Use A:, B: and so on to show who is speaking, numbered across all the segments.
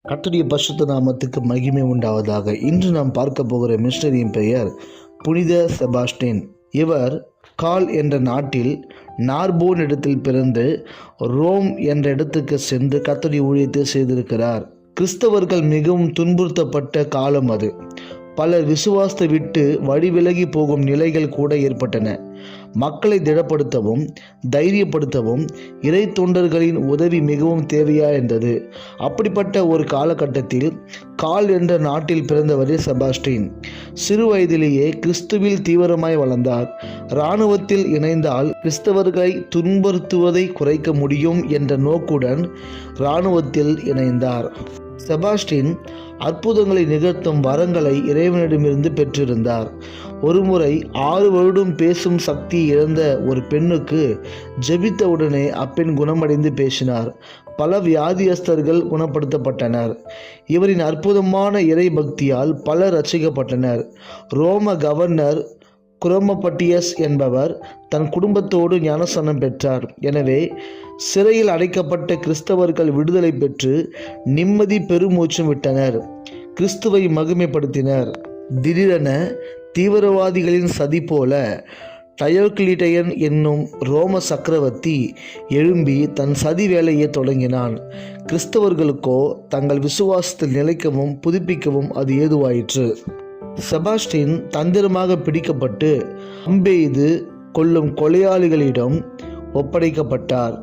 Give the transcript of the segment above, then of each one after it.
A: கர்த்தருடைய பரிசுத்த நாமத்துக்கு மகிமை உண்டாவதாக. இன்று நாம் பார்க்க போகிற மிஷனரியின் பெயர் புனித செபாஸ்டின். இவர் கால் என்ற நாட்டில் நார்போன் இடத்தில் பிறந்து ரோம் என்ற இடத்துக்கு சென்று கர்த்தருடைய ஊழியத்தை செய்திருக்கிறார். கிறிஸ்தவர்கள் மிகவும் துன்புறுத்தப்பட்ட காலம் அது. பலர் விசுவாசத்தை விட்டு வழி விலகி போகும் நிலைகள் கூட ஏற்பட்டன. மக்களை திடப்படுத்தவும் தைரியப்படுத்தவும் இறை தொண்டர்களின் உதவி மிகவும் தேவையா இருந்தது. அப்படிப்பட்ட ஒரு காலகட்டத்தில் கால் என்ற நாட்டில் பிறந்தவரே செபாஸ்டின். சிறு வயதிலேயே கிறிஸ்துவில் தீவிரமாய் வளர்ந்தார். இராணுவத்தில் இணைந்தால் கிறிஸ்தவர்களை துன்புறுத்துவதை குறைக்க முடியும் என்ற நோக்குடன் இராணுவத்தில் இணைந்தார். செபாஸ்டின் அற்புதங்களை நிகழ்த்தும் வரங்களை இறைவனிடமிருந்து பெற்றிருந்தார். ஒருமுறை 6 வருடம் பேசும் சக்தி இழந்த ஒரு பெண்ணுக்கு ஜெபித்தவுடனே அப்பெண் குணமடைந்து பேசினார். பல வியாதியஸ்தர்கள் குணப்படுத்தப்பட்டனர். இவரின் அற்புதமான இறை பக்தியால் பலர் ரட்சிக்கப்பட்டனர். ரோம கவர்னர் குரோமபட்டியஸ் என்பவர் தன் குடும்பத்தோடு ஞானஸ்நானம் பெற்றார். எனவே சிறையில் அடைக்கப்பட்ட கிறிஸ்தவர்கள் விடுதலை பெற்று நிம்மதி பெருமூச்சும் விட்டனர். கிறிஸ்துவை மகிமைப்படுத்தினர். திடீரென தீவிரவாதிகளின் சதி போல டயோக்ளிடையன் என்னும் ரோம சக்கரவர்த்தி எழும்பி தன் சதி வேலையை தொடங்கினான். கிறிஸ்தவர்களுக்கோ தங்கள் விசுவாசத்தில் நிலைக்கவும் புதுப்பிக்கவும் அது ஏதுவாயிற்று. செபாஸ்டின் தந்திரமாக பிடிக்கப்பட்டு அம்பெய்து கொல்லும் கொலையாளிகளிடம் ஒப்படைக்கப்பட்டார்.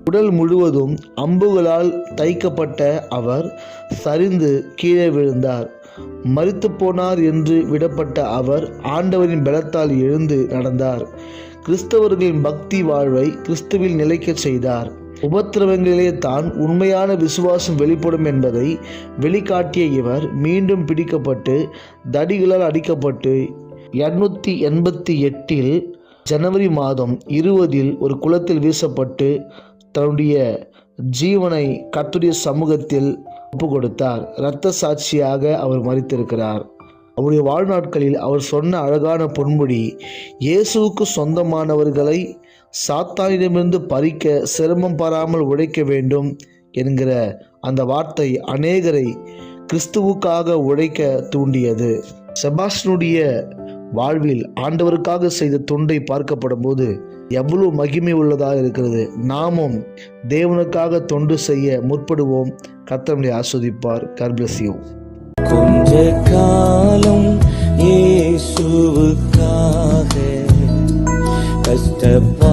A: உடல் முழுவதும் அம்புகளால் தைக்கப்பட்ட அவர் சரிந்து கீழே விழுந்தார். மரித்து போனார் என்று விடப்பட்ட அவர் ஆண்டவரின் பலத்தால் எழுந்து நடந்தார். கிறிஸ்தவர்களின் பக்தி வாழ்வை கிறிஸ்துவில் நிலைக்கச் செய்தார். உபத்திரவங்களிலே தான் உண்மையான விசுவாசம் வெளிப்படும் என்பதை வெளிக்காட்டிய இவர் மீண்டும் பிடிக்கப்பட்டு தடிகளால் அடிக்கப்பட்டு 288 ஜனவரி மாதம் 20 ஒரு குளத்தில் வீசப்பட்டு தன்னுடைய ஜீவனை கர்த்தருடைய சமூகத்தில் ஒப்பு கொடுத்தார். இரத்த சாட்சியாக அவர் மரித்திருக்கிறார். அவருடைய வாழ்நாட்களில் அவர் சொன்ன அழகான பொன்மொழி, இயேசுவுக்கு சொந்தமானவர்களை சாத்தானிடமிருந்து பறிக்க சிரமம் பாராமல் உழைக்க வேண்டும் என்கிற அந்த வார்த்தை அநேகரை கிறிஸ்துவுக்காக உழைக்க தூண்டியது. செபாஸ்டினுடைய வாழ்வில் ஆண்டவருக்காக செய்த தொண்டை பார்க்கப்படும் போது எவ்வளவு மகிமை உள்ளதாக இருக்கிறது. நாமும் தேவனுக்காக தொண்டு செய்ய முற்படுவோம். கர்த்தர் ஆஸ்வதிப்பார். God bless you.
B: கொஞ்ச காலம் இயேசுவுக்காக கஷ்டப்பா